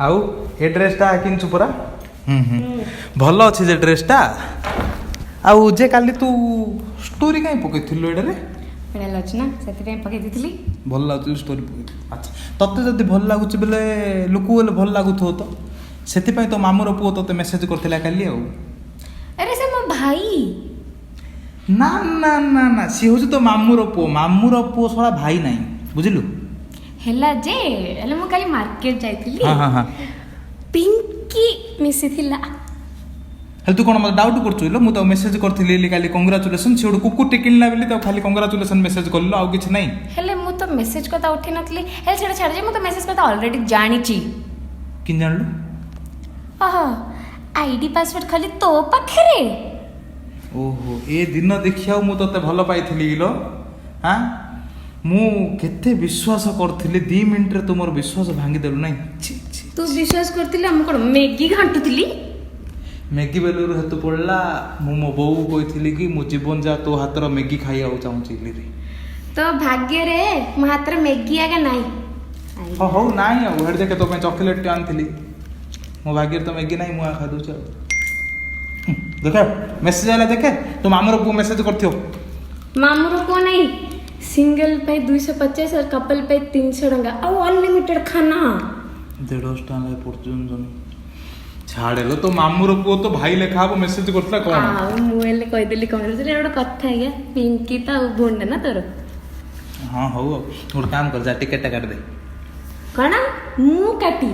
आउ ए ड्रेसटा किनछु परा भल अच्छे जे ड्रेसटा आउ जे काली तू स्टोरी कहीं पकईथिलु एडा रे बड़ा लाଗୁଛି ना ସେଥିପାଇଁ ପକେଇ ଦେଇଥିଲି भल लागु स्टोरी पकई अच्छा तते जदी भल लागुची बेले लुकु बेले भल लागुथो तो ସେଥିପାଇଁ तो मामूर पुओ तते मेसेज करथिला काली आउ अरे से मो भाई ना ना ना ना सी होची तो मामूर पुओ सला भाई नाही बुझिलु हेला जे हेला मो काली मार्केट जाइतिली हां हां हां पिंकी मिसी थिला हेल तू कोन मत डाउट करछु लो मु तो मेसेज करथिली काली कांग्रेचुलेशन से कुकुर टिकिनला बेली तो खाली कांग्रेचुलेशन मेसेज करलो आउ किछ नाही हेले मु तो मेसेज करता उठी नथली हेल छेड़ छाड़ जे मु तो मेसेज करता ऑलरेडी जानी छी किन जानलु आहा आईडी पासवर्ड खाली तो पाखरे ओहो ए दिन देखिया मु तते भलो पाइथिली लो हां मु केते विश्वास करथिली 2 मिनिट रे तुमर विश्वास भांगी देलु नाही छी छी तू विश्वास करथिला हम कोन मैगी घांटुथिली मैगी बेलुर हेतु पड़ला मु मो बो कहिथिली कि मु जीवन जा तो हातर मैगी खाई आउ चाहूची रे तो भाग्य रे मो हातर मैगी आगे नाही हो हो नाही आ हेड देखे तो मैं चॉकलेट आनथिली मो भाग्य तो मैगी नाही मु खा दउछ देखे मेसेज आला देखे तो मामर पु मेसेज करथियो मामूर को नहीं सिंगल पे 250 और कपल पे 300 टंका और अनलिमिटेड खाना 150 टाइम पर्यटन जन छाड़ेलो तो मामूर पुओ तो भाई लेखा हबो मेसेज करथला कोन आ मुएले कहि देली कमेंट रे एडा कथा है पिंकी ता बोंड ना तोर हां हो और काम कर जा टिकट काट दे कणा मु काटी